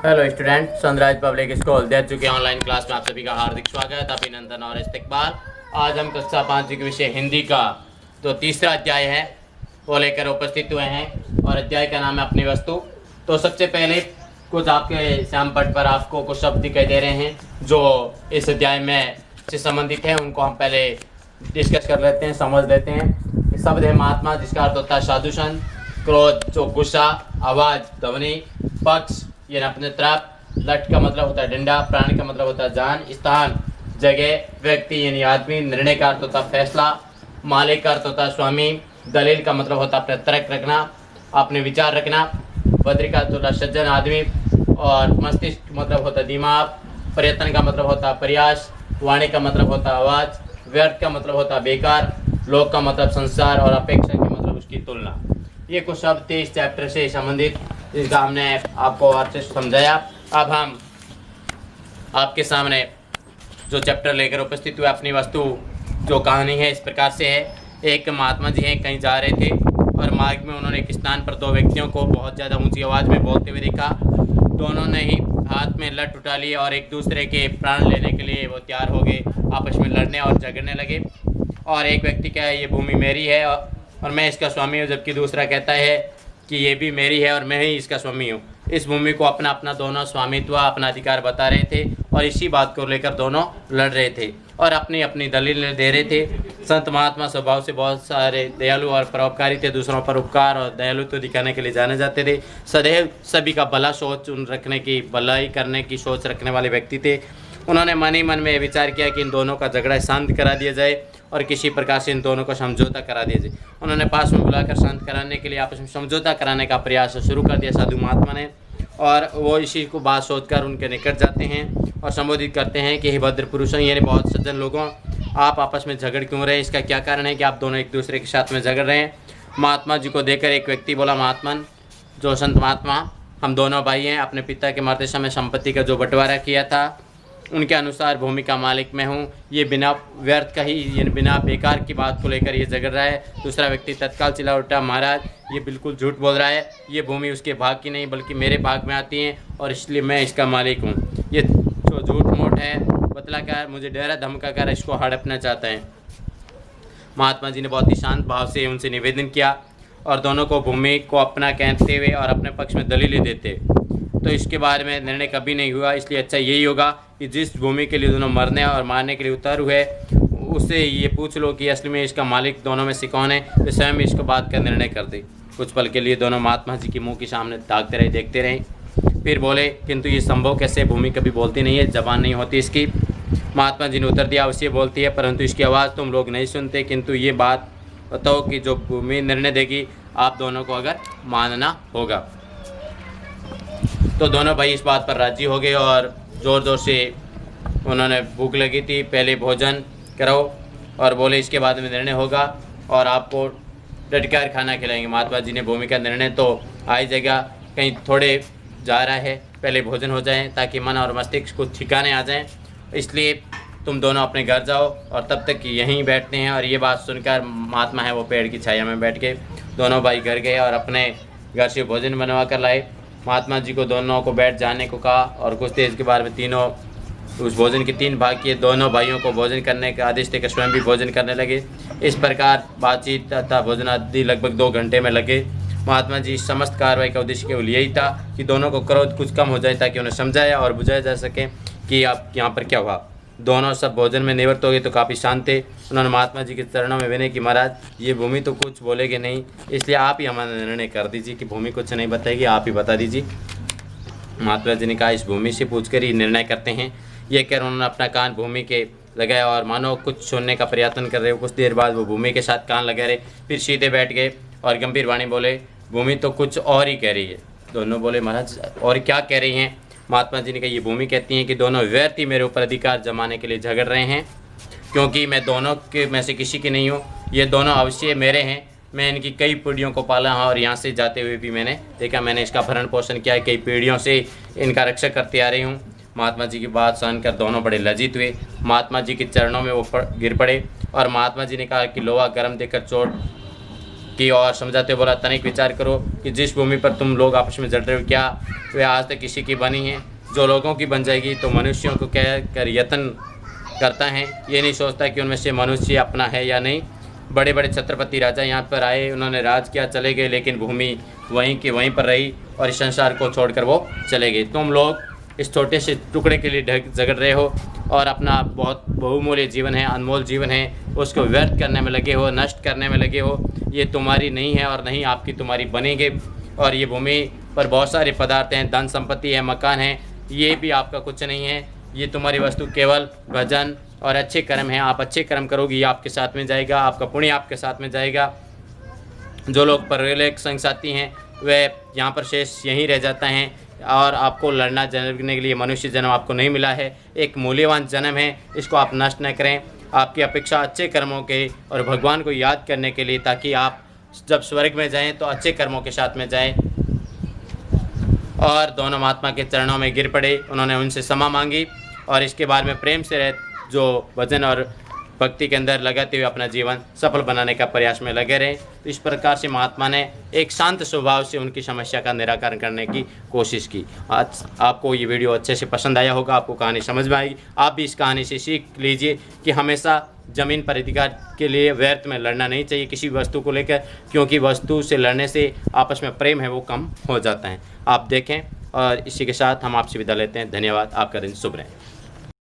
Hello student, sunrise public school दे चुके online class में आप सभी का हार्दिक स्वागत, अभिनंदन और इस्तकबाल। आज हम कक्षा 5 के विषय हिंदी का जो तीसरा अध्याय है वो लेकर उपस्थित हुए हैं और अध्याय का नाम है अपनी वस्तु। तो सबसे पहले कुछ आपके श्याम पट पर आपको कुछ शब्द दिखाई दे रहे हैं जो इस अध्याय में से संबंधित है, उनको हम पहले डिस्कस कर लेते हैं, समझ लेते हैं। शब्द है महात्मा, जिसका अर्थ होता है साधु संत। क्रोध जो गुस्सा, आवाज़ ध्वनि, पक्ष ये अपने तरफ, लट का मतलब होता है डंडा, प्राण का मतलब होता है जान, स्थान जगह, व्यक्ति यानी आदमी, निर्णय का अर्थ होता है फैसला, मालिक का अर्थ होता है स्वामी, दलील का मतलब होता है अपने तर्क रखना, अपने विचार रखना, बद्री का अर्थ होता है सज्जन आदमी, और मस्तिष्क मतलब होता है दिमाग, प्रयत्न का मतलब होता है प्रयास, वाणी का मतलब होता है आवाज़, व्यर्थ का मतलब होता है बेकार, लोक का मतलब संसार, और अपेक्षा का मतलब उसकी तुलना। ये कुछ शब्द थे इस चैप्टर से संबंधित, जिसका हमने आपको अच्छे से समझाया। अब हम आपके सामने जो चैप्टर लेकर उपस्थित हुए अपनी वस्तु जो कहानी है इस प्रकार से है। एक महात्मा जी हैं, कहीं जा रहे थे और मार्ग में उन्होंने एक स्थान पर दो व्यक्तियों को बहुत ज़्यादा ऊंची आवाज़ में बोलते हुए देखा। दोनों ने ही हाथ में लठ उठा लिए और एक दूसरे के प्राण लेने के लिए वो तैयार हो गए, आपस में लड़ने और झगड़ने लगे। और एक व्यक्ति कहा ये भूमि मेरी है और मैं इसका स्वामी हूँ, जबकि दूसरा कहता है कि ये भी मेरी है और मैं ही इसका स्वामी हूँ। इस भूमि को अपना अपना दोनों स्वामित्व, अपना अधिकार बता रहे थे और इसी बात को लेकर दोनों लड़ रहे थे और अपनी अपनी दलील दे रहे थे। संत महात्मा स्वभाव से बहुत सारे दयालु और परोपकारी थे, दूसरों पर उपकार और दयालुत्व दिखाने के लिए जाने जाते थे। सदैव सभी का भला सोच रखने की, भलाई करने की सोच रखने वाले व्यक्ति थे। उन्होंने मन ही मन में विचार किया कि इन दोनों का झगड़ा शांत करा दिया जाए और किसी प्रकार से इन दोनों को समझौता करा दिया जाए। उन्होंने पास में बुलाकर शांत कराने के लिए आपस में समझौता कराने का प्रयास शुरू कर दिया साधु महात्मा ने, और वो इसी को बात सोचकर उनके निकट जाते हैं और संबोधित करते हैं कि हे भद्र पुरुषों, यानी बहुत सज्जन लोगों, आप आपस में झगड़ क्यों रहे हैं? इसका क्या कारण है कि आप दोनों एक दूसरे के साथ में झगड़ रहे हैं? महात्मा जी को देखकर एक व्यक्ति बोला, महात्मन जो संत महात्मा, हम दोनों भाई हैं, अपने पिता के मरते समय संपत्ति का जो बंटवारा किया था उनके अनुसार भूमि का मालिक मैं हूँ। ये बिना व्यर्थ का ही, ये बिना बेकार की बात को लेकर ये झगड़ रहा है। दूसरा व्यक्ति तत्काल चिल्ला उठा, महाराज ये बिल्कुल झूठ बोल रहा है, ये भूमि उसके भाग की नहीं बल्कि मेरे भाग में आती है और इसलिए मैं इसका मालिक हूँ। ये जो झूठ मूठ है बतलाकर मुझे डरा धमका कर इसको हड़पना चाहता है। महात्मा जी ने बहुत ही शांत भाव से उनसे निवेदन किया और दोनों को भूमि को अपना कहते हुए और अपने पक्ष में दलीलें देते। तो इसके बारे में निर्णय कभी नहीं हुआ, इसलिए अच्छा यही होगा कि जिस भूमि के लिए दोनों मरने और मारने के लिए उतर हुए उससे ये पूछ लो कि असली में इसका मालिक दोनों में से कौन है, तो स्वयं इसको बात का निर्णय कर दे। कुछ पल के लिए दोनों महात्मा जी के मुंह के सामने ताकते रहे, देखते रहे, फिर बोले, किंतु ये संभव कैसे? भूमि कभी बोलती नहीं है, जबान नहीं होती इसकी। महात्मा जी ने उत्तर दिया, अवश्य बोलती है, परंतु इसकी आवाज़ तुम लोग नहीं सुनते। किंतु ये बात बताओ कि जो भूमि निर्णय देगी आप दोनों को अगर मानना होगा। तो दोनों भाई इस बात पर राजी हो गए और ज़ोर ज़ोर से उन्होंने, भूख लगी थी, पहले भोजन करो और बोले इसके बाद में निर्णय होगा और आपको डटकर खाना खिलाएंगे। महात्मा जी ने भूमि का निर्णय तो आई जगह कहीं थोड़े जा रहा है, पहले भोजन हो जाए ताकि मन और मस्तिष्क कुछ ठिकाने आ जाएं, इसलिए तुम दोनों अपने घर जाओ और तब तक यहीं बैठते हैं। और ये बात सुनकर महात्मा है वो पेड़ की छाया में बैठ के दोनों भाई घर गए और अपने घर से भोजन बनवा कर लाए। महात्मा जी को दोनों को बैठ जाने को कहा और कुछ देर के बाद में तीनों उस भोजन के 3 भाग किए। दोनों भाइयों को भोजन करने का आदेश देकर स्वयं भी भोजन करने लगे। इस प्रकार बातचीत तथा भोजन आदि लगभग 2 घंटे में लगे। महात्मा जी समस्त कार्रवाई का उद्देश्य केवल यही था कि दोनों को क्रोध कुछ कम हो जाए ताकि उन्हें समझाया और बुझाया जा सके कि आप यहाँ पर क्या हुआ। दोनों सब भोजन में निवृत्त हो गए तो काफ़ी शांत थे। उन्होंने महात्मा जी के चरणों में विनय कि महाराज ये भूमि तो कुछ बोलेगी नहीं, इसलिए आप ही हमारा निर्णय कर दीजिए कि भूमि कुछ नहीं बताएगी, आप ही बता दीजिए। महात्मा जी ने कहा इस भूमि से पूछकर ही निर्णय करते हैं। ये कह उन्होंने अपना कान भूमि के लगाया और मानो कुछ सुनने का प्रयत्न कर रहे हो। कुछ देर बाद वो भूमि के साथ कान लगा रहे, फिर सीधे बैठ गए और गंभीर वाणी बोले, भूमि तो कुछ और ही कह रही है। दोनों बोले, महाराज और क्या कह रही हैं? महात्मा जी ने कहा ये भूमि कहती हैं कि दोनों व्यर्थ ही मेरे ऊपर अधिकार जमाने के लिए झगड़ रहे हैं, क्योंकि मैं दोनों के में से किसी की नहीं हूँ। ये दोनों अवश्य मेरे हैं, मैं इनकी कई पीढ़ियों को पाला है और यहाँ से जाते हुए भी मैंने देखा, मैंने इसका भरण पोषण किया है, कई पीढ़ियों से इनका रक्षा करते आ रही हूँ। महात्मा जी की बात सुनकर दोनों बड़े लज्जित हुए। महात्मा जी के चरणों में वो गिर पड़े और महात्मा जी ने कहा कि लोहा गर्म देखकर चोट की और समझाते हुए बोला, तनिक विचार करो कि जिस भूमि पर तुम लोग आपस में जल रहे हो, क्या वे आज तक किसी की बनी है? जो लोगों की बन जाएगी तो मनुष्यों को कह कर यत्न करता है, ये नहीं सोचता कि उनमें से मनुष्य अपना है या नहीं। बड़े बड़े छत्रपति राजा यहाँ पर आए, उन्होंने राज किया, चले गए, लेकिन भूमि वहीं की वहीं पर रही और इस संसार को छोड़कर वो चले गए। तुम लोग इस छोटे से टुकड़े के लिए झगड़ रहे हो और अपना बहुत बहुमूल्य जीवन है, अनमोल जीवन है, उसको व्यर्थ करने में लगे हो, नष्ट करने में लगे हो। ये तुम्हारी नहीं है और नहीं आपकी तुम्हारी बनेंगे। और ये भूमि पर बहुत सारे पदार्थ हैं, धन संपत्ति है, मकान है, ये भी आपका कुछ नहीं है। ये तुम्हारी वस्तु केवल भजन और अच्छे कर्म हैं। आप अच्छे कर्म करोगे, ये आपके साथ में जाएगा, आपका पुण्य आपके साथ में जाएगा। जो लोग परलोक संग साथी हैं वे यहाँ पर शेष यहीं रह जाता हैं और आपको लड़ना जन्मने के लिए मनुष्य जन्म आपको नहीं मिला है, एक मूल्यवान जन्म है, इसको आप नष्ट न करें। आपकी अपेक्षा अच्छे कर्मों के और भगवान को याद करने के लिए, ताकि आप जब स्वर्ग में जाएं तो अच्छे कर्मों के साथ में जाएं। और दोनों महात्मा के चरणों में गिर पड़े, उन्होंने उनसे क्षमा मांगी और इसके बाद में प्रेम से जो भजन और भक्ति के अंदर लगाते हुए अपना जीवन सफल बनाने का प्रयास में लगे रहे। तो इस प्रकार से महात्मा ने एक शांत स्वभाव से उनकी समस्या का निराकरण करने की कोशिश की। आज आपको ये वीडियो अच्छे से पसंद आया होगा, आपको कहानी समझ में आएगी। आप भी इस कहानी से सीख लीजिए कि हमेशा ज़मीन पर अधिकार के लिए व्यर्थ में लड़ना नहीं चाहिए किसी वस्तु को लेकर, क्योंकि वस्तु से लड़ने से आपस में प्रेम है वो कम हो जाता है। आप देखें, और इसी के साथ हम आपसे विदा लेते हैं। धन्यवाद। आपका दिन शुभ रहे।